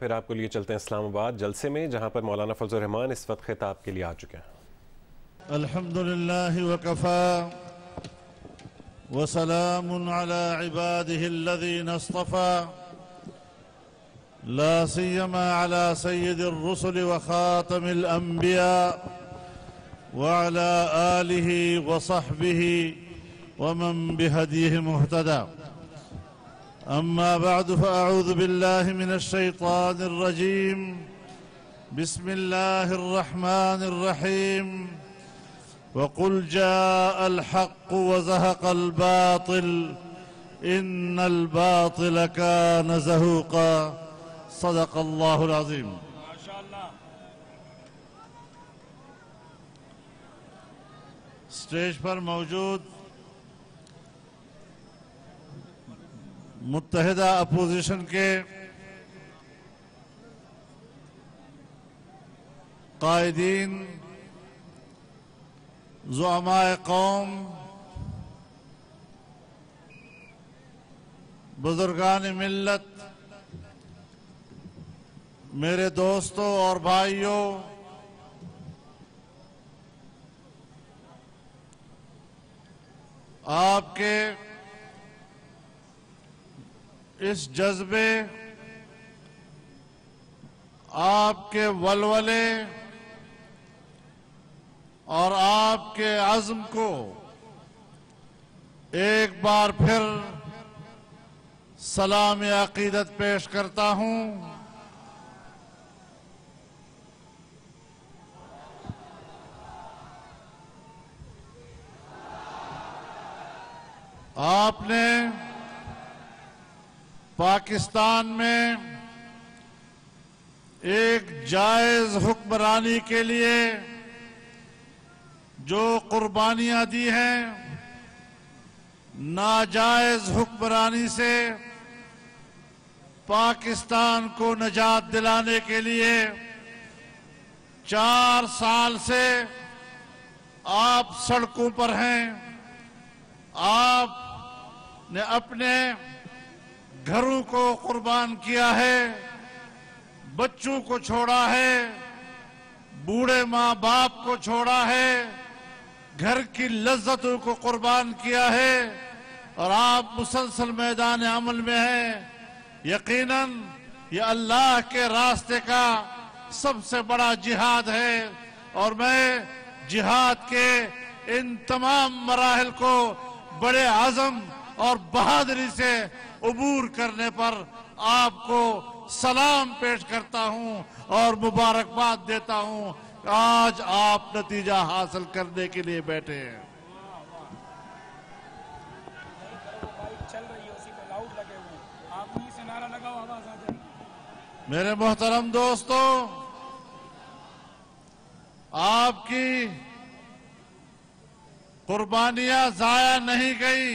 پھر آپ کو لیے چلتے ہیں اسلام آباد جلسے میں، جہاں پر مولانا فضل الرحمان اس وقت خطاب کے لیے آ چکے ہیں۔ الحمدللہ وکفا وسلام علی عباده الذین اصطفى لا سیما علی سید الرسل وخاتم الانبیاء وعلى آلہ وصحبہ ومن بہدیہ مہتدى اما بعد فاعوذ باللہ من الشیطان الرجیم بسم اللہ الرحمن الرحیم وقل جاء الحق وزهق الباطل ان الباطل كان زهوقا صدق اللہ العظیم۔ اسٹیج پر موجود متحدہ اپوزیشن کے قائدین، زعماء قوم، بزرگان ملت، میرے دوستوں اور بھائیوں، آپ کے اس جذبے، آپ کے ولولے اور آپ کے عزم کو ایک بار پھر سلام عقیدت پیش کرتا ہوں۔ آپ نے پاکستان میں ایک جائز حکمرانی کے لیے جو قربانیاں دی ہیں، ناجائز حکمرانی سے پاکستان کو نجات دلانے کے لیے 4 سال سے آپ سڑکوں پر ہیں۔ آپ نے اپنے گھروں کو قربان کیا ہے، بچوں کو چھوڑا ہے، بوڑھے ماں باپ کو چھوڑا ہے، گھر کی لذتوں کو قربان کیا ہے، اور آپ مسلسل میدان عمل میں ہیں۔ یقیناً یہ اللہ کے راستے کا سب سے بڑا جہاد ہے، اور میں جہاد کے ان تمام مراحل کو بڑے عزم اور بہادری سے عبور کرنے پر آپ کو سلام پیش کرتا ہوں اور مبارکباد دیتا ہوں۔ آج آپ نتیجہ حاصل کرنے کے لیے بیٹھے ہیں۔ میرے محترم دوستو، آپ کی قربانیاں ضائع نہیں گئی۔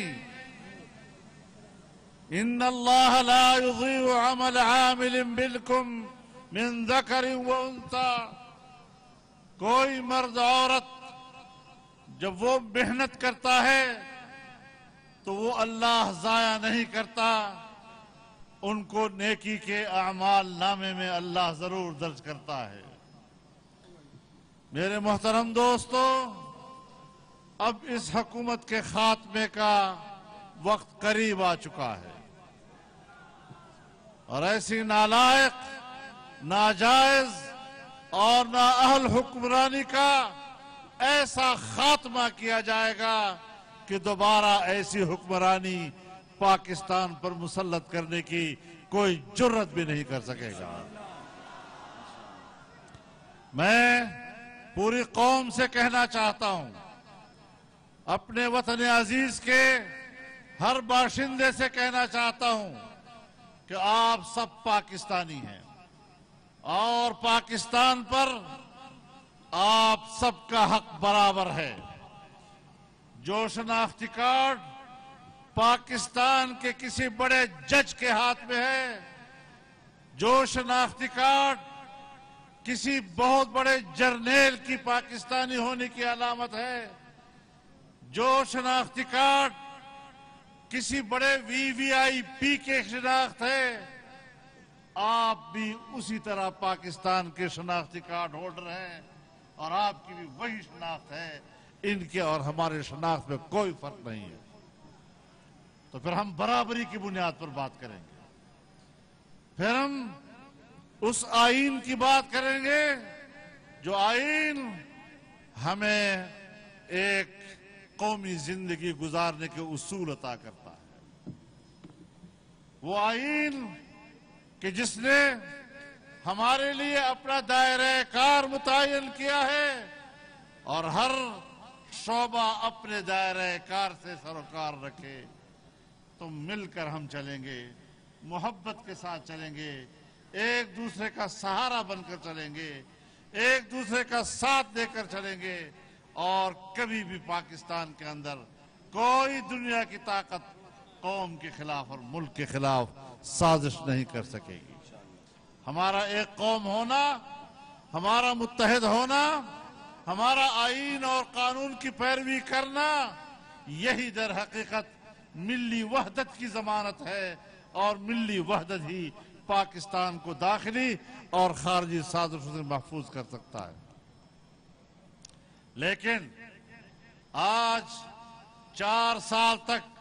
ان اللہ لا یضیع عمل عامل منکم من ذکر و انثی۔ کوئی مرد عورت جب وہ محنت کرتا ہے تو وہ اللہ ضائع نہیں کرتا، ان کو نیکی کے اعمال نامے میں اللہ ضرور درج کرتا ہے۔ میرے محترم دوستو، اب اس حکومت کے خاتمے کا وقت قریب آ چکا ہے، اور ایسی نالائق، ناجائز اور نااہل حکمرانی کا ایسا خاتمہ کیا جائے گا کہ دوبارہ ایسی حکمرانی پاکستان پر مسلط کرنے کی کوئی جرت بھی نہیں کر سکے گا۔ میں پوری قوم سے کہنا چاہتا ہوں، اپنے وطن عزیز کے ہر باشندے سے کہنا چاہتا ہوں کہ آپ سب پاکستانی ہیں، اور پاکستان پر آپ سب کا حق برابر ہے۔ جو شناختی کارڈ پاکستان کے کسی بڑے جج کے ہاتھ میں ہے، جو شناختی کارڈ کسی بہت بڑے جرنیل کی پاکستانی ہونے کی علامت ہے، جو شناختی کارڈ کسی بڑے وی وی آئی پی کے شناخت ہے، آپ بھی اسی طرح پاکستان کے شناختی کارڈ ہولڈر ہیں اور آپ کی بھی وہی شناخت ہے. ان کے اور ہمارے شناخت میں کوئی فرق نہیں ہے. تو پھر ہم برابری کی بنیاد پر بات کریں گے. پھر ہم اس آئین کی بات کریں گے جو آئین ہمیں ایک قومی زندگی گزارنے کے اصول عطا کرتا ہے. وہ آئین کہ جس نے ہمارے لیے اپنا دائرہ کار متعین کیا ہے اور ہر شعبہ اپنے دائرہ کار سے سروکار رکھے. تو مل کر ہم چلیں گے, محبت کے ساتھ چلیں گے, ایک دوسرے کا سہارا بن کر چلیں گے, ایک دوسرے کا ساتھ دے کر چلیں گے, اور کبھی بھی پاکستان کے اندر کوئی دنیا کی طاقت قوم کے خلاف اور ملک کے خلاف سازش نہیں کر سکے گی. ہمارا ایک قوم ہونا, ہمارا متحد ہونا, ہمارا آئین اور قانون کی پیروی کرنا, یہی در حقیقت ملی وحدت کی ضمانت ہے, اور ملی وحدت ہی پاکستان کو داخلی اور خارجی سازشوں سے محفوظ کر سکتا ہے. لیکن آج 4 سال تک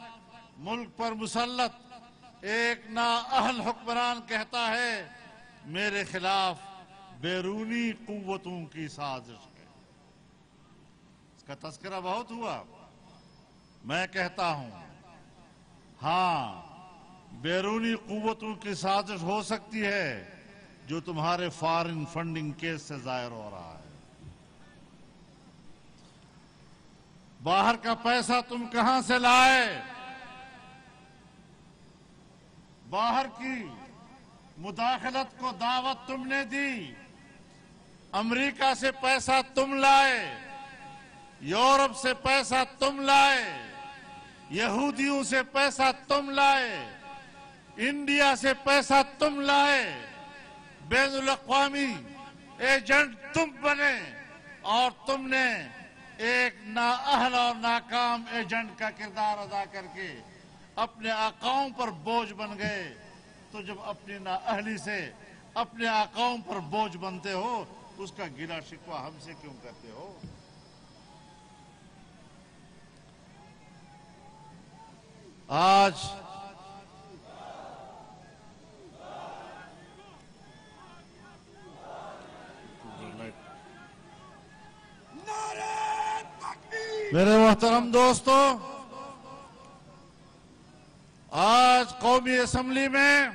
ملک پر مسلط ایک نااہل حکمران کہتا ہے میرے خلاف بیرونی قوتوں کی سازش ہے. اس کا تذکرہ بہت ہوا. میں کہتا ہوں ہاں, بیرونی قوتوں کی سازش ہو سکتی ہے جو تمہارے فارن فنڈنگ کیس سے ظاہر ہو رہا ہے. باہر کا پیسہ تم کہاں سے لائے؟ باہر کی مداخلت کو دعوت تم نے دی. امریکہ سے پیسہ تم لائے, یورپ سے پیسہ تم لائے, یہودیوں سے پیسہ تم لائے, انڈیا سے پیسہ تم لائے, بین الاقوامی ایجنٹ تم بنے, اور تم نے ایک نااہل اور ناکام ایجنٹ کا کردار ادا کر کے اپنے آقاؤں پر بوجھ بن گئے. تو جب اپنی نااہلی سے اپنے آقاؤں پر بوجھ بنتے ہو, اس کا گلہ شکوہ ہم سے کیوں کرتے ہو؟ آج میرے محترم دوستو, آج قومی اسمبلی میں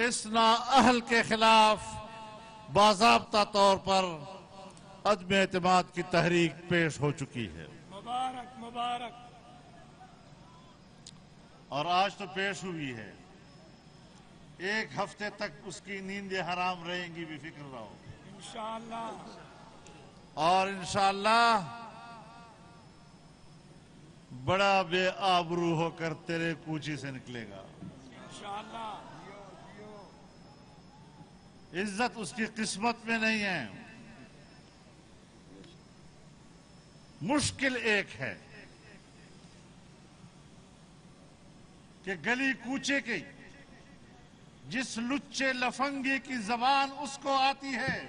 اس نااہل کے خلاف باضابطہ طور پر عدم اعتماد کی تحریک پیش ہو چکی ہے. مبارک مبارک. اور آج تو پیش ہوئی ہے. 1 ہفتے تک اس کی نیندیں حرام رہیں گی, بھی فکر رہو. انشاءاللہ. اور انشاءاللہ بڑا بے آبرو ہو کر تیرے کوچی سے نکلے گا. انشاءاللہ. عزت اس کی قسمت میں نہیں ہے. مشکل ایک ہے کہ گلی کوچے کی جس لچے لفنگی کی زبان اس کو آتی ہے,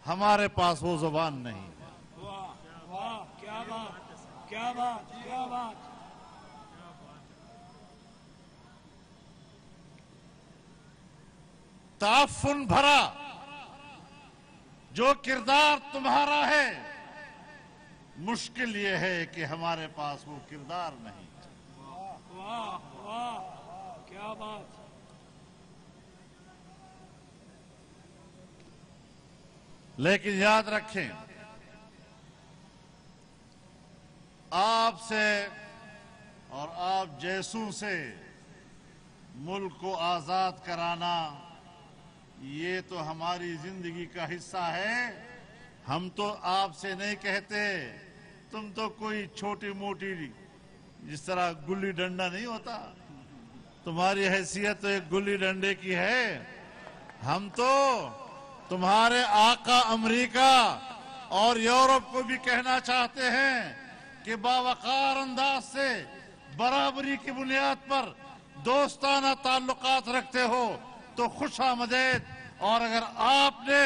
ہمارے پاس وہ زبان نہیں. واہ واہ, کیا بات, کیا بات, کیا بات. تعفن بھرا جو کردار تمہارا ہے, مشکل یہ ہے کہ ہمارے پاس وہ کردار نہیں. واہ واہ, کیا بات. لیکن یاد رکھیں, آپ سے اور آپ جیسوں سے ملک کو آزاد کرانا یہ تو ہماری زندگی کا حصہ ہے. ہم تو آپ سے نہیں کہتے تم تو کوئی چھوٹی موٹی جس طرح گلی ڈنڈا نہیں ہوتا, تمہاری حیثیت تو ایک گلی ڈنڈے کی ہے. ہم تو تمہارے آقا امریکہ اور یورپ کو بھی کہنا چاہتے ہیں کہ باوقار انداز سے برابری کی بنیاد پر دوستانہ تعلقات رکھتے ہو تو خوش آمدید، اور اگر آپ نے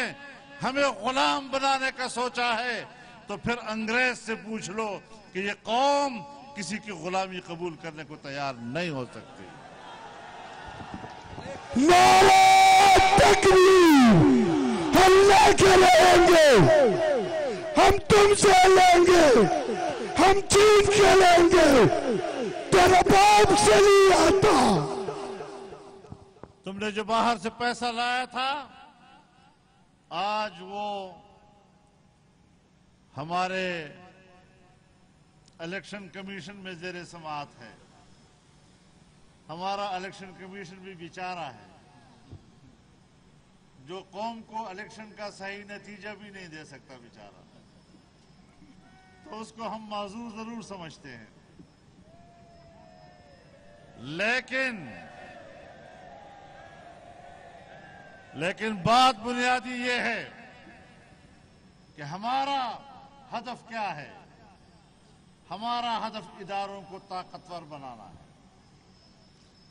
ہمیں غلام بنانے کا سوچا ہے تو پھر انگریز سے پوچھ لو کہ یہ قوم کسی کی غلامی قبول کرنے کو تیار نہیں ہو سکتی۔ نعرہ تکبیر! ہم لے کے رہیں گے، ہم تم سے لیں گے، ہم چین کے لیں گے، تیرا باپ سے نہیں آتا۔ تم نے جو باہر سے پیسہ لایا تھا آج وہ ہمارے الیکشن کمیشن میں زیر سماعت ہے۔ ہمارا الیکشن کمیشن بھی بیچارہ ہے، جو قوم کو الیکشن کا صحیح نتیجہ بھی نہیں دے سکتا بیچارہ، تو اس کو ہم معذور ضرور سمجھتے ہیں، لیکن بات بنیادی یہ ہے کہ ہمارا ہدف کیا ہے؟ ہمارا ہدف اداروں کو طاقتور بنانا ہے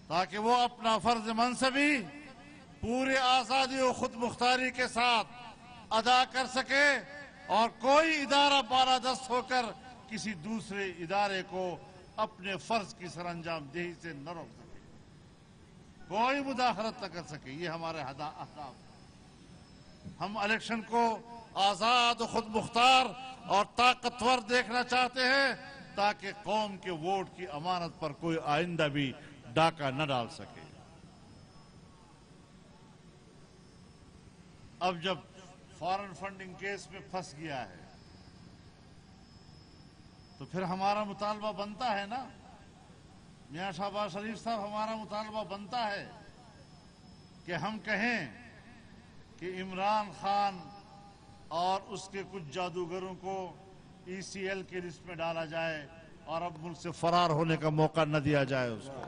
تاکہ وہ اپنا فرض منصبی پورے آزادی و خود مختاری کے ساتھ ادا کر سکے، اور کوئی ادارہ بالادست ہو کر کسی دوسرے ادارے کو اپنے فرض کی سر انجام دہی سے نہ روک سکے، کوئی مداخلت نہ کر سکے۔ یہ ہمارے اہداف ہیں۔ ہم الیکشن کو آزاد و خود مختار اور طاقتور دیکھنا چاہتے ہیں تاکہ قوم کے ووٹ کی امانت پر کوئی آئندہ بھی ڈاکہ نہ ڈال سکے۔ اب جب فارن فنڈنگ کیس میں پھنس گیا ہے تو پھر ہمارا مطالبہ بنتا ہے نا، میاں شہباز شریف صاحب، ہمارا مطالبہ بنتا ہے کہ ہم کہیں کہ عمران خان اور اس کے کچھ جادوگروں کو ای سی ایل کی لسٹ میں ڈالا جائے اور اب ملک سے فرار ہونے کا موقع نہ دیا جائے اس کو۔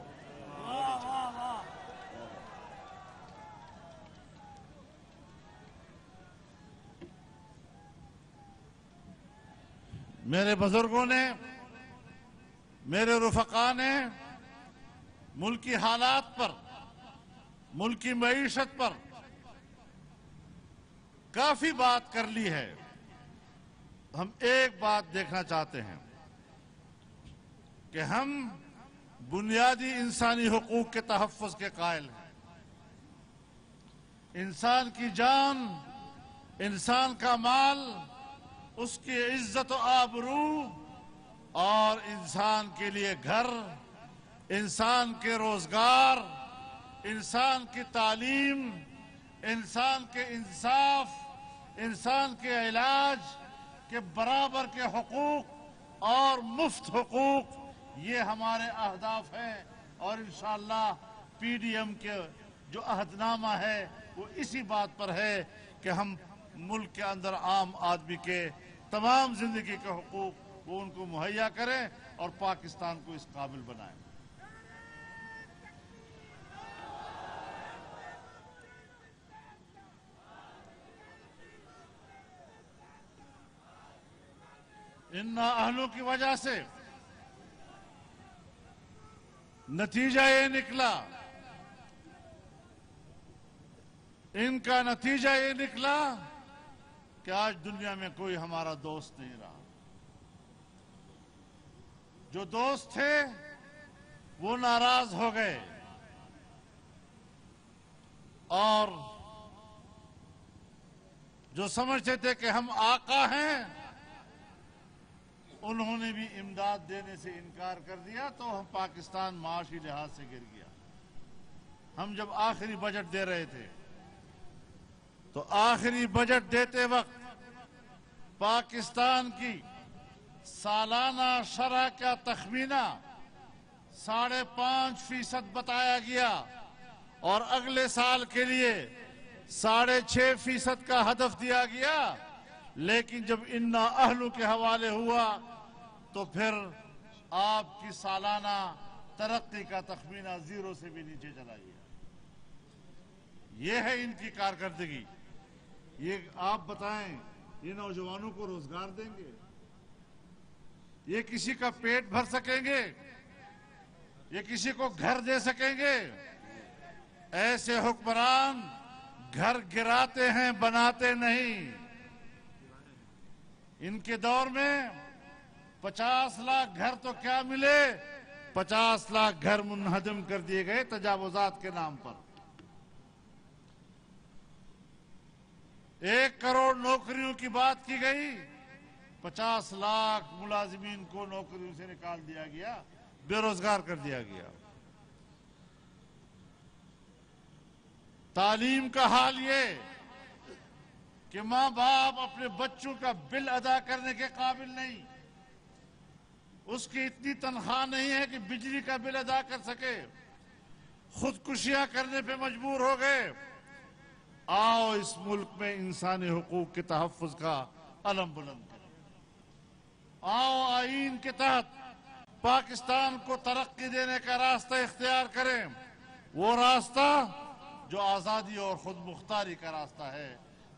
میرے بزرگوں نے، میرے رفقا نے ملکی حالات پر، ملکی معیشت پر کافی بات کر لی ہے۔ ہم ایک بات دیکھنا چاہتے ہیں کہ ہم بنیادی انسانی حقوق کے تحفظ کے قائل ہیں۔ انسان کی جان، انسان کا مال، اس کی عزت و آبرو، اور انسان کے لیے گھر، انسان کے روزگار، انسان کی تعلیم، انسان کے انصاف، انسان کے علاج کے برابر کے حقوق اور مفت حقوق، یہ ہمارے اہداف ہیں، اور انشاءاللہ پی ڈی ایم کے جو عہد نامہ ہے وہ اسی بات پر ہے کہ ہم ملک کے اندر عام آدمی کے تمام زندگی کے حقوق وہ ان کو مہیا کریں اور پاکستان کو اس قابل بنائیں۔ ان نااہلوں کی وجہ سے نتیجہ یہ نکلا، ان کا نتیجہ یہ نکلا کہ آج دنیا میں کوئی ہمارا دوست نہیں رہا۔ جو دوست تھے وہ ناراض ہو گئے، اور جو سمجھتے تھے کہ ہم آقا ہیں انہوں نے بھی امداد دینے سے انکار کر دیا، تو ہم پاکستان معاشی لحاظ سے گر گیا۔ ہم جب آخری بجٹ دے رہے تھے تو آخری بجٹ دیتے وقت پاکستان کی سالانہ شرح کا تخمینہ 5.5% بتایا گیا، اور اگلے سال کے لیے 6.5% کا ہدف دیا گیا، لیکن جب ان نااہلوں کے حوالے ہوا تو پھر آپ کی سالانہ ترقی کا تخمینہ 0 سے بھی نیچے چلا گیا۔ یہ ہے ان کی کارکردگی۔ یہ آپ بتائیں، یہ نوجوانوں کو روزگار دیں گے؟ یہ کسی کا پیٹ بھر سکیں گے؟ یہ کسی کو گھر دے سکیں گے؟ ایسے حکمران گھر گراتے ہیں، بناتے نہیں۔ ان کے دور میں 50 لاکھ گھر تو کیا ملے، 50 لاکھ گھر منہدم کر دیے گئے تجاوزات کے نام پر۔ 1 کروڑ نوکریوں کی بات کی گئی، 50 لاکھ ملازمین کو نوکریوں سے نکال دیا گیا، بے روزگار کر دیا گیا۔ تعلیم کا حال یہ کہ ماں باپ اپنے بچوں کا بل ادا کرنے کے قابل نہیں، اس کی اتنی تنخواہ نہیں ہے کہ بجلی کا بل ادا کر سکے، خودکشیاں کرنے پہ مجبور ہو گئے۔ آؤ اس ملک میں انسانی حقوق کے تحفظ کا علم بلند کریں، آؤ آئین کے تحت پاکستان کو ترقی دینے کا راستہ اختیار کریں، وہ راستہ جو آزادی اور خود مختاری کا راستہ ہے،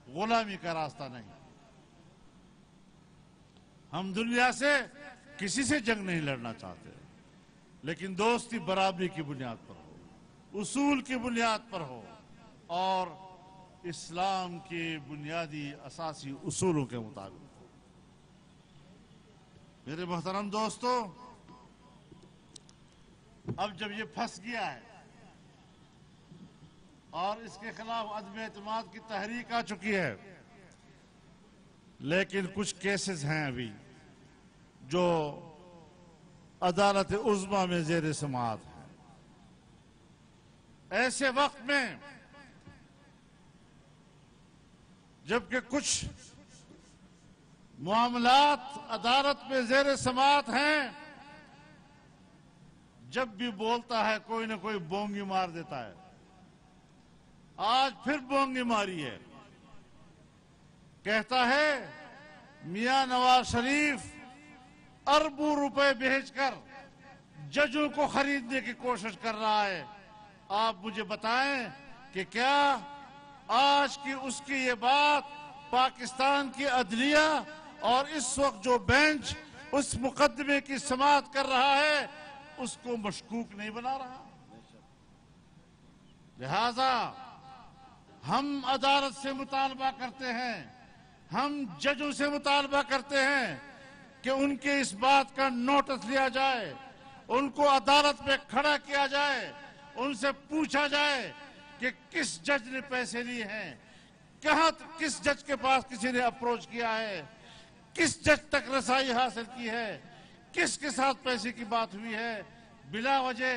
غلامی کا راستہ نہیں۔ ہم دنیا سے کسی سے جنگ نہیں لڑنا چاہتے، لیکن دوستی برابری کی بنیاد پر ہو، اصول کی بنیاد پر ہو، اور اسلام کے بنیادی اساسی اصولوں کے مطابق ہو۔ میرے محترم دوستو، اب جب یہ پھنس گیا ہے اور اس کے خلاف عدم اعتماد کی تحریک آ چکی ہے، لیکن کچھ کیسز ہیں ابھی جو عدالت عظمیٰ میں زیر سماعت ہیں۔ ایسے وقت میں جبکہ کچھ معاملات عدالت میں زیر سماعت ہیں، جب بھی بولتا ہے کوئی نہ کوئی بونگی مار دیتا ہے۔ آج پھر بونگی ماری ہے، کہتا ہے میاں نواز شریف اربوں روپے بھیج کر ججوں کو خریدنے کی کوشش کر رہا ہے۔ آپ مجھے بتائیں کہ کیا آج کی اس کی یہ بات پاکستان کی عدلیہ اور اس وقت جو بینچ اس مقدمے کی سماعت کر رہا ہے اس کو مشکوک نہیں بنا رہا؟ لہذا ہم عدالت سے مطالبہ کرتے ہیں، ہم ججوں سے مطالبہ کرتے ہیں کہ ان کے اس بات کا نوٹس لیا جائے، ان کو عدالت میں کھڑا کیا جائے، ان سے پوچھا جائے کہ کس جج نے پیسے لیے ہیں، کہاں کس جج کے پاس کسی نے اپروچ کیا ہے، کس جج تک رسائی حاصل کی ہے، کس کے ساتھ پیسے کی بات ہوئی ہے۔ بلا وجہ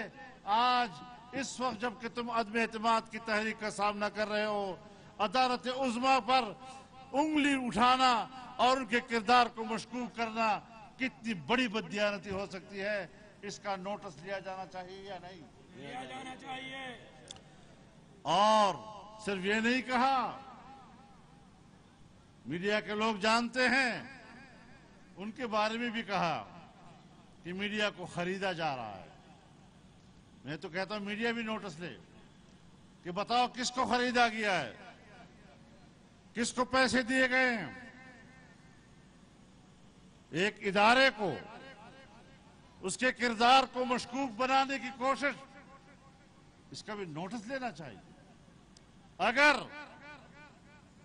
آج اس وقت جب کہ تم عدم اعتماد کی تحریک کا سامنا کر رہے ہو، عدالت عظمیٰ پر انگلی اٹھانا اور ان کے کردار کو مشکوک کرنا کتنی بڑی بددیانتی ہو سکتی ہے، اس کا نوٹس لیا جانا چاہیے یا نہیں؟ لیا جانا چاہیے۔ اور صرف یہ نہیں کہا، میڈیا کے لوگ جانتے ہیں، ان کے بارے میں بھی کہا کہ میڈیا کو خریدا جا رہا ہے۔ میں تو کہتا ہوں میڈیا بھی نوٹس لے کہ بتاؤ کس کو خریدا گیا ہے، کس کو پیسے دیے گئے ہیں۔ ایک ادارے کو، اس کے کردار کو مشکوک بنانے کی کوشش، اس کا بھی نوٹس لینا چاہیے۔ اگر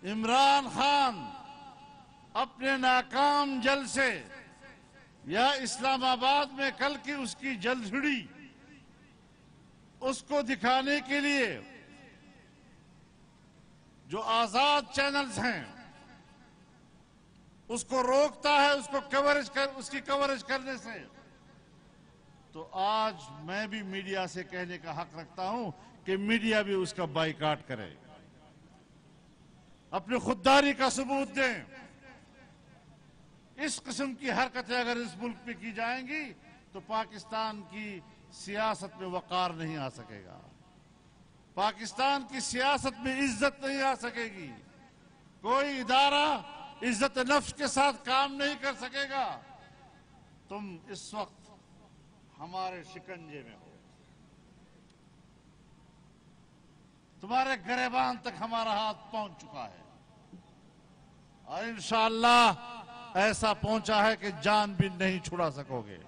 عمران خان اپنے ناکام جلسے یا اسلام آباد میں کل کی اس کی جلسڑی اس کو دکھانے کے لیے جو آزاد چینلز ہیں اس کو روکتا ہے، اس کی کوریج کرنے سے، تو آج میں بھی میڈیا سے کہنے کا حق رکھتا ہوں کہ میڈیا بھی اس کا بائیکاٹ کرے، اپنی خودداری کا ثبوت دیں۔ اس قسم کی حرکتیں اگر اس ملک میں کی جائیں گی تو پاکستان کی سیاست میں وقار نہیں آ سکے گا، پاکستان کی سیاست میں عزت نہیں آ سکے گی، کوئی ادارہ عزت نفس کے ساتھ کام نہیں کر سکے گا۔ تم اس وقت ہمارے شکنجے میں ہو، تمہارے گریبان تک ہمارا ہاتھ پہنچ چکا ہے، اور انشاءاللہ ایسا پہنچا ہے کہ جان بھی نہیں چھڑا سکو گے۔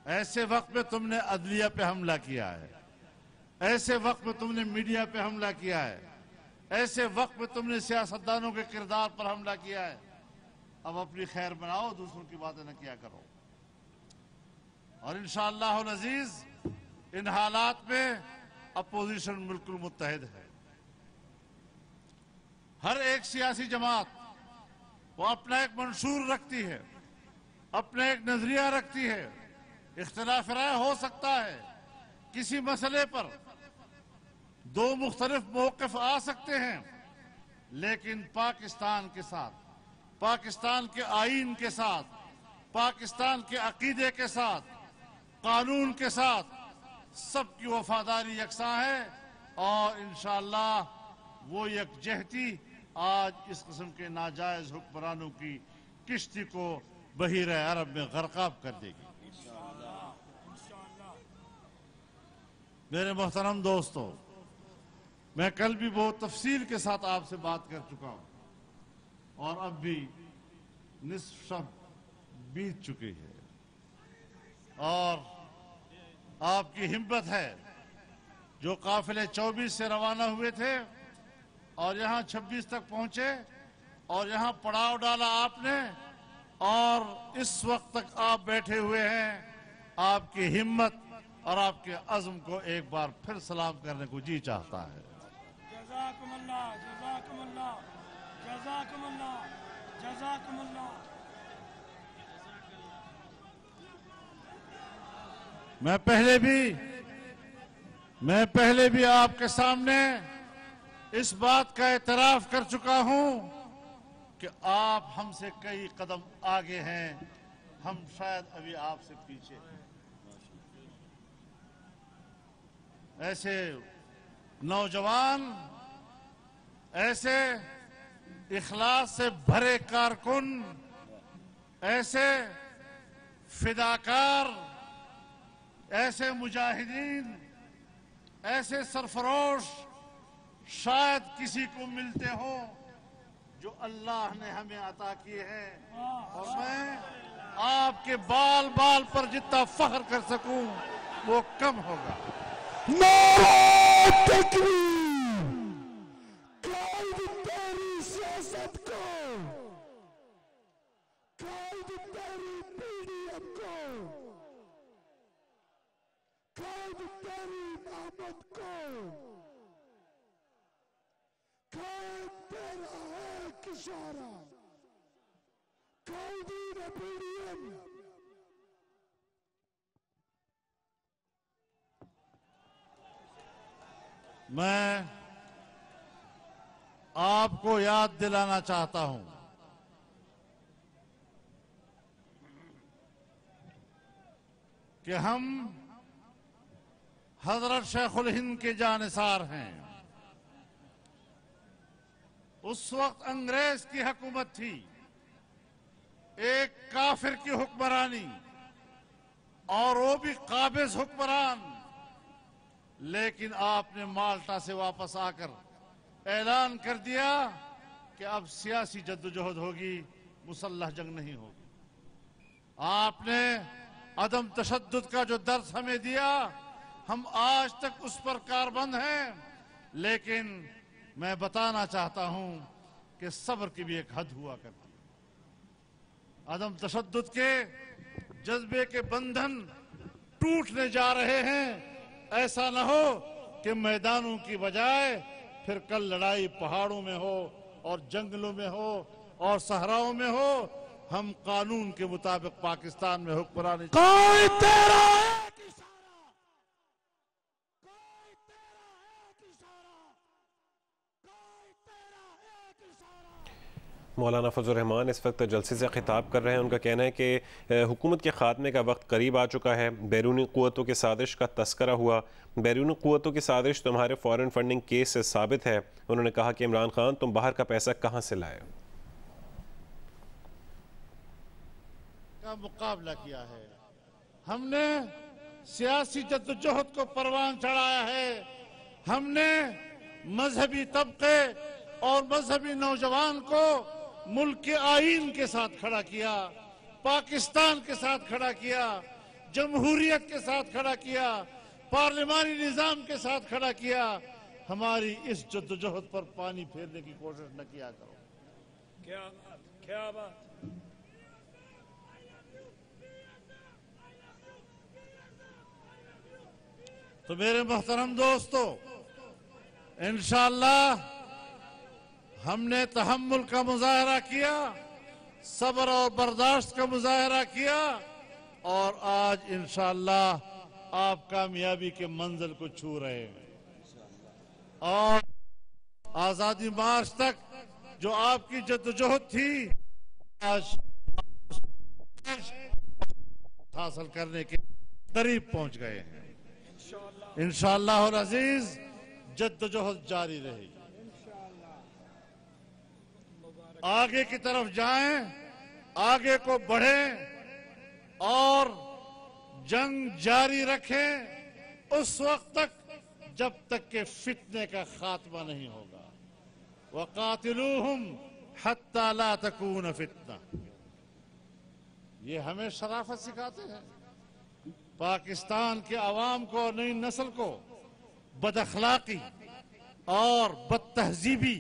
ایسے وقت میں تم نے عدلیہ پہ حملہ کیا ہے، ایسے وقت میں تم نے میڈیا پہ حملہ کیا ہے، ایسے وقت میں تم نے سیاستدانوں کے کردار پر حملہ کیا ہے۔ اب اپنی خیر بناؤ، دوسروں کی باتیں نہ کیا کرو۔ اور انشاءاللہ العزیز ان حالات میں اپوزیشن بالکل متحد ہے۔ ہر ایک سیاسی جماعت وہ اپنا ایک منشور رکھتی ہے، اپنا ایک نظریہ رکھتی ہے۔ اختلاف رائے ہو سکتا ہے، کسی مسئلے پر دو مختلف موقف آ سکتے ہیں، لیکن پاکستان کے ساتھ، پاکستان کے آئین کے ساتھ، پاکستان کے عقیدے کے ساتھ، قانون کے ساتھ سب کی وفاداری یکساں ہے، اور انشاءاللہ وہ یکجہتی آج اس قسم کے ناجائز حکمرانوں کی کشتی کو بحیر عرب میں غرقاب کر دے گی۔ میرے محترم دوستو، میں کل بھی بہت تفصیل کے ساتھ آپ سے بات کر چکا ہوں، اور اب بھی نصف شب بیت چکی ہے، اور آپ کی ہمت ہے جو قافلے 24 سے روانہ ہوئے تھے اور یہاں 26 تک پہنچے، اور یہاں پڑاؤ ڈالا آپ نے، اور اس وقت تک آپ بیٹھے ہوئے ہیں۔ آپ کی ہمت اور آپ کے عزم کو ایک بار پھر سلام کرنے کو جی چاہتا ہے۔ جزاکم اللہ، جزاکم اللہ، جزاکم اللہ، جزاکم اللہ۔ میں پہلے بھی آپ کے سامنے اس بات کا اعتراف کر چکا ہوں کہ آپ ہم سے کئی قدم آگے ہیں، ہم شاید ابھی آپ سے پیچھے ہیں۔ ایسے نوجوان، ایسے اخلاص سے بھرے کارکن، ایسے فداکار، ایسے مجاہدین، ایسے سرفروش شاید کسی کو ملتے ہوں جو اللہ نے ہمیں عطا کیے ہیں، اور میں آپ کے بال بال پر جتنا فخر کر سکوں وہ کم ہوگا۔ نعرہ تکبیر! قائد تیری سیاست کو، قائد تیری PDM کو، قائد تیری محمد کو، قائد تیرا ایک اشارہ، قائدین PDM۔ میں آپ کو یاد دلانا چاہتا ہوں کہ ہم حضرت شیخ الہند کے جانثار ہیں۔ اس وقت انگریز کی حکومت تھی، ایک کافر کی حکمرانی، اور وہ بھی قابض حکمران، لیکن آپ نے مالٹا سے واپس آ کر اعلان کر دیا کہ اب سیاسی جدوجہد ہوگی، مسلح جنگ نہیں ہوگی۔ آپ نے عدم تشدد کا جو درس ہمیں دیا، ہم آج تک اس پر کاربند ہیں، لیکن میں بتانا چاہتا ہوں کہ صبر کی بھی ایک حد ہوا کرتی ہے۔ عدم تشدد کے جذبے کے بندھن ٹوٹنے جا رہے ہیں۔ ایسا نہ ہو کہ میدانوں کی بجائے پھر کل لڑائی پہاڑوں میں ہو، اور جنگلوں میں ہو، اور صحراؤں میں ہو۔ ہم قانون کے مطابق پاکستان میں حکمرانی قائد تیرا ایک اشارہ، قائد تیرا ایک اشارہ، قائد تیرا ایک اشارہ۔ مولانا فضل الرحمان اس وقت جلسے سے خطاب کر رہے ہیں۔ ان کا کہنا ہے کہ حکومت کے خاتمے کا وقت قریب آ چکا ہے، بیرونی قوتوں کی سازش کا تذکرہ ہوا۔ بیرونی قوتوں کی سازش تمہارے فورن فنڈنگ کیس سے ثابت ہے۔ انہوں نے کہا کہ عمران خان تم باہر کا پیسہ کہاں سے لائے؟ کا مقابلہ کیا ہے، ہم نے سیاسی جدوجہد کو پروان چڑھایا ہے، ہم نے مذہبی طبقے اور مذہبی نوجوان کو ملک کے آئین کے ساتھ کھڑا کیا، پاکستان کے ساتھ کھڑا کیا۔ جمہوریت کے ساتھ کھڑا کیا، پارلیمانی نظام کے ساتھ کھڑا کیا، ہماری اس جدوجہد پر پانی پھیرنے کی کوشش نہ کیا کرو۔ کیا بات، کیا بات۔ تو میرے محترم دوستو، انشاءاللہ ہم نے تحمل کا مظاہرہ کیا، صبر اور برداشت کا مظاہرہ کیا، اور آج انشاءاللہ آپ کامیابی کے منزل کو چھو رہے ہیں۔ اور آزادی مارچ تک جو آپ کی جدوجہد تھی، آج حاصل کرنے کے قریب پہنچ گئے ہیں۔ انشاءاللہ العزیز جدوجہد جاری رہے گی، آگے کی طرف جائیں، آگے کو بڑھیں اور جنگ جاری رکھیں اس وقت تک جب تک کہ فتنے کا خاتمہ نہیں ہوگا۔ وَقَاتِلُوهُمْ حَتَّى لَا تَكُونَ فِتْنَةٌ، یہ ہمیں شرافت سکھاتے ہیں۔ پاکستان کے عوام کو اور نئی نسل کو بد اخلاقی اور بد تہذیبی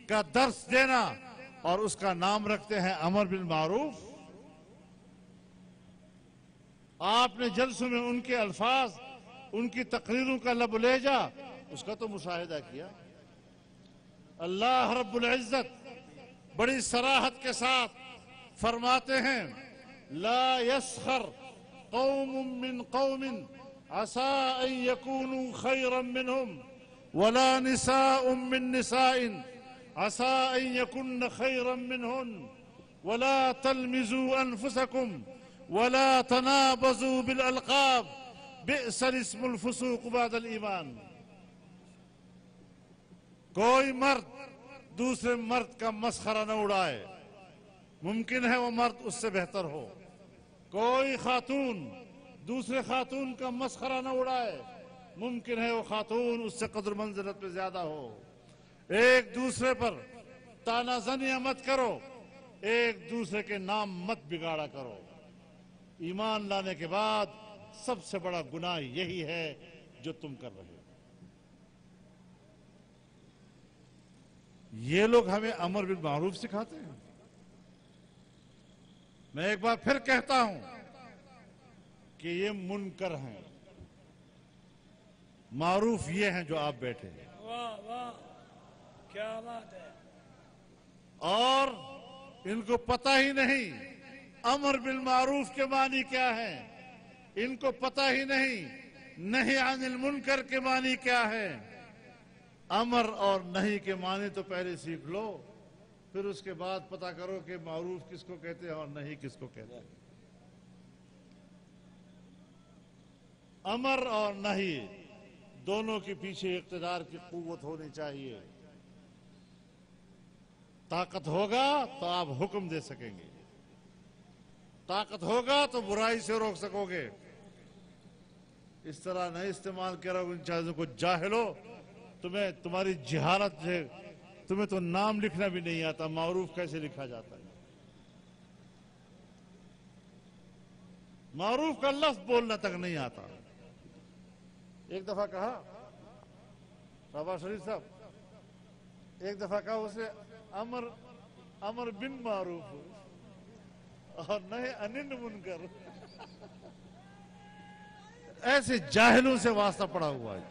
کا درس دینا، اور اس کا نام رکھتے ہیں امر بالمعروف۔ آپ نے جلسوں میں ان کے الفاظ، ان کی تقریروں کا لب و لہجہ، اس کا تو مشاہدہ کیا۔ اللہ رب العزت بڑی صراحت کے ساتھ فرماتے ہیں، لا يسخر قوم من قوم عسى ان يكونوا خيرا منهم ولا نساء من نساء عسى ان يكن خيرا منهن ولا تلمزوا انفسكم ولا تنابزوا بالالقاب بئس الاسم الفسوق بعد الايمان۔ کوئی مرد دوسرے مرد کا مسخرہ نہ اڑائے، ممکن ہے وہ مرد اس سے بہتر ہو۔ کوئی خاتون دوسرے خاتون کا مسخرہ نہ اڑائے، ممکن ہے وہ خاتون اس سے قدر منزلت پہ زیادہ ہو۔ ایک دوسرے پر تانا زنیاں مت کرو، ایک دوسرے کے نام مت بگاڑا کرو۔ ایمان لانے کے بعد سب سے بڑا گناہ یہی ہے جو تم کر رہے ہو۔ یہ لوگ ہمیں امر بالمعروف سکھاتے ہیں۔ میں ایک بار پھر کہتا ہوں کہ یہ منکر ہیں، معروف یہ ہیں جو آپ بیٹھے ہیں۔ واہ واہ، کیا بات ہے۔ اور ان کو پتہ ہی نہیں امر بالمعروف کے معنی کیا ہے، ان کو پتہ ہی نہیں نہی عن المنکر کے معنی کیا ہے۔ امر اور نہی کے معنی تو پہلے سیکھ لو، پھر اس کے بعد پتہ کرو کہ معروف کس کو کہتے ہیں اور نہی کس کو کہتے ہیں۔ امر اور نہی دونوں کے پیچھے اقتدار کی قوت ہونی چاہیے۔ طاقت ہوگا تو آپ حکم دے سکیں گے، طاقت ہوگا تو برائی سے روک سکو گے۔ اس طرح نہیں استعمال کرو ان چیزوں کو۔ جاہل ہو، تمہاری جہالت ہے، تمہیں تو نام لکھنا بھی نہیں آتا، معروف کیسے لکھا جاتا ہے؟ معروف کا لفظ بولنا تک نہیں آتا۔ ایک دفعہ کہا شہباز شریف صاحب، ایک دفعہ کہا اسے امر بن معروف اور نہی عن منکر۔ ایسے جاہلوں سے واسطہ پڑا ہوا ہے۔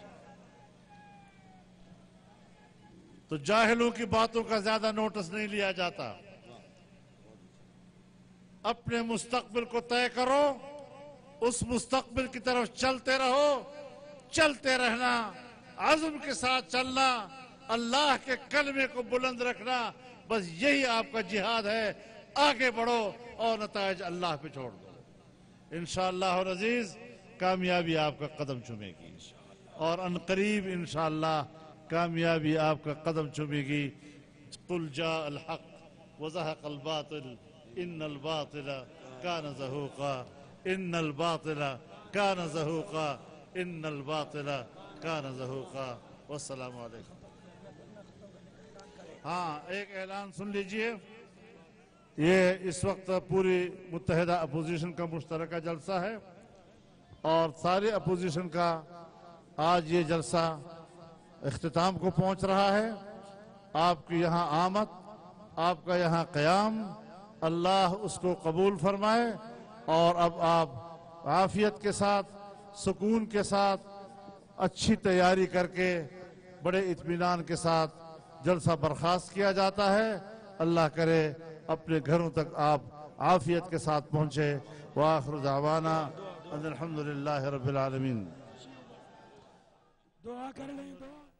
تو جاہلوں کی باتوں کا زیادہ نوٹس نہیں لیا جاتا۔ اپنے مستقبل کو طے کرو، اس مستقبل کی طرف چلتے رہو، چلتے رہنا، عزم کے ساتھ چلنا، اللہ کے کلمے کو بلند رکھنا، بس یہی آپ کا جہاد ہے۔ آگے بڑھو اور نتائج اللہ پہ چھوڑ دو۔ انشاءاللہ العزیز کامیابی آپ کا قدم چومے گی، اور عنقریب انشاءاللہ کامیابی آپ کا قدم چومے گی۔ قل جاء الحق وزهق الباطل ان الباطل كان زهوقا ان الباطل كان زهوقا ان الباطل كان زهوقا۔ والسلام علیکم۔ ہاں، ایک اعلان سن لیجئے۔ یہ اس وقت پوری متحدہ اپوزیشن کا مشترکہ جلسہ ہے۔ اور سارے اپوزیشن کا آج یہ جلسہ اختتام کو پہنچ رہا ہے. آپ کی یہاں آمد، آپ کا یہاں قیام، اللہ اس کو قبول فرمائے، اور اب آپ عافیت کے ساتھ، سکون کے ساتھ، اچھی تیاری کر کے بڑے اطمینان کے ساتھ جلسہ برخاست کیا جاتا ہے. اللہ کرے اپنے گھروں تک آپ عافیت کے ساتھ پہنچے. وآخر دعوانا ان الحمدللہ رب العالمین. دعا کر لیں.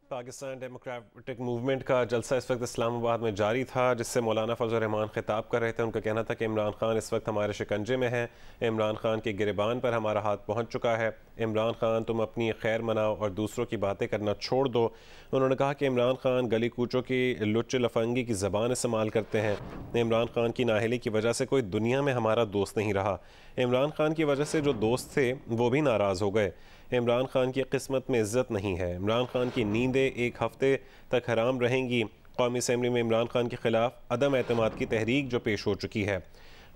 پاکستان ڈیموکریٹک موومنٹ کا جلسہ اس وقت اسلام آباد میں جاری تھا، جس سے مولانا فضل الرحمان خطاب کر رہے تھے. ان کا کہنا تھا کہ عمران خان اس وقت ہمارے شکنجے میں ہیں، عمران خان کے گریبان پر ہمارا ہاتھ پہنچ چکا ہے. عمران خان تم اپنی خیر مناؤ اور دوسروں کی باتیں کرنا چھوڑ دو. انہوں نے کہا کہ عمران خان گلی کوچوں کی لچ لفنگی کی زبان استعمال کرتے ہیں. عمران خان کی نااہلی کی وجہ سے کوئی دنیا میں ہمارا دوست نہیں رہا. عمران خان کی وجہ سے جو دوست تھے وہ بھی ناراض ہو گئے. عمران خان کی قسمت میں عزت نہیں ہے. عمران خان کی نیندیں ایک ہفتے تک حرام رہیں گی. قومی اسمبلی میں عمران خان کے خلاف عدم اعتماد کی تحریک جو پیش ہو چکی ہے.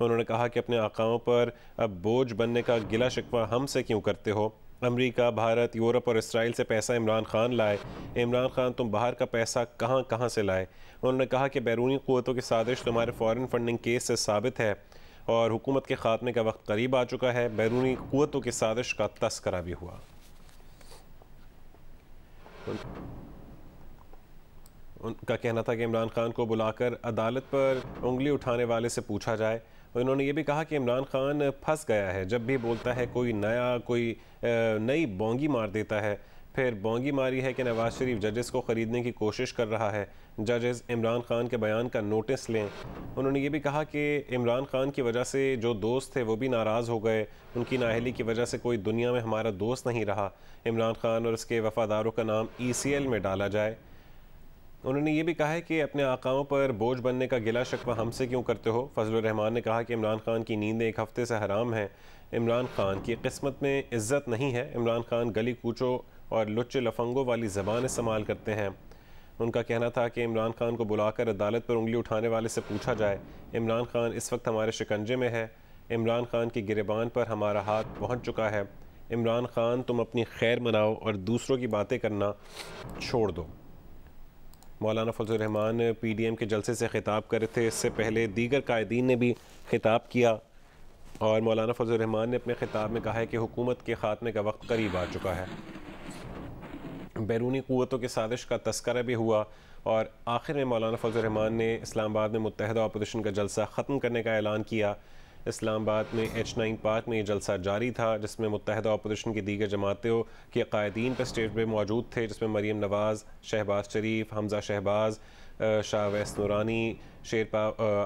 انہوں نے کہا کہ اپنے آقاؤں پر اب بوجھ بننے کا گلہ شکوہ ہم سے کیوں کرتے ہو؟ امریکہ، بھارت، یورپ اور اسرائیل سے پیسہ عمران خان لائے. عمران خان تم باہر کا پیسہ کہاں سے لائے؟ انہوں نے کہا کہ بیرونی قوتوں کی سازش تمہارے فورن فنڈنگ کیس سے ثابت ہے اور حکومت کے خاتمے کا وقت قریب آ چکا ہے. بیرونی قوتوں کی سازش کا تذکرہ بھی ہوا. ان کا کہنا تھا کہ عمران خان کو بلا کر عدالت پر انگلی اٹھانے والے سے پوچھا جائے. انہوں نے یہ بھی کہا کہ عمران خان پھنس گیا ہے. جب بھی بولتا ہے کوئی نئی بونگی مار دیتا ہے. پھر بونگی ماری ہے کہ نواز شریف ججز کو خریدنے کی کوشش کر رہا ہے. ججز عمران خان کے بیان کا نوٹس لیں. انہوں نے یہ بھی کہا کہ عمران خان کی وجہ سے جو دوست تھے وہ بھی ناراض ہو گئے. ان کی نااہلی کی وجہ سے کوئی دنیا میں ہمارا دوست نہیں رہا. عمران خان اور اس کے وفاداروں کا نام ECL میں ڈالا جائے. انہوں نے یہ بھی کہا ہے کہ اپنے آقاؤں پر بوجھ بننے کا گلہ شکوہ ہم سے کیوں کرتے ہو؟ فضل الرحمان نے کہا کہ عمران خان کی نیندیں ایک ہفتے سے حرام ہیں. عمران خان کی قسمت میں عزت نہیں ہے. عمران خان گلی کوچوں اور لچے لفنگوں والی زبان استعمال کرتے ہیں. ان کا کہنا تھا کہ عمران خان کو بلا کر عدالت پر انگلی اٹھانے والے سے پوچھا جائے. عمران خان اس وقت ہمارے شکنجے میں ہے. عمران خان کی گریبان پر ہمارا ہاتھ پہنچ چکا ہے. عمران خان تم اپنی خیر مناؤ اور دوسروں کی باتیں کرنا چھوڑ دو. مولانا فضل الرحمان PDM کے جلسے سے خطاب کر رہے تھے. اس سے پہلے دیگر قائدین نے بھی خطاب کیا اور مولانا فضل الرحمان نے اپنے خطاب میں کہا ہے کہ حکومت کے خاتمے کا وقت قریب آ چکا ہے. بیرونی قوتوں کی سازش کا تذکرہ بھی ہوا اور آخر میں مولانا فضل الرحمان نے اسلام آباد میں متحدہ اپوزیشن کا جلسہ ختم کرنے کا اعلان کیا. اسلام آباد میں H9 پارک میں یہ جلسہ جاری تھا جس میں متحدہ اپوزیشن کی دیگر جماعتوں کے قائدین پر اسٹیج پہ موجود تھے، جس میں مریم نواز، شہباز شریف، حمزہ شہباز، شاہ ویس نورانی،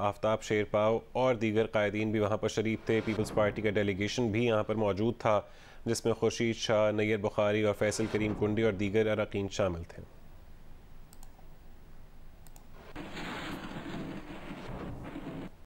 آفتاب شیرپاؤ اور دیگر قائدین بھی وہاں پر شریف تھے. پیپلز پارٹی کا ڈیلیگیشن بھی یہاں پر موجود تھا جس میں خورشید شاہ، نیر بخاری اور فیصل کریم کنڈی اور دیگر اراکین شامل تھے.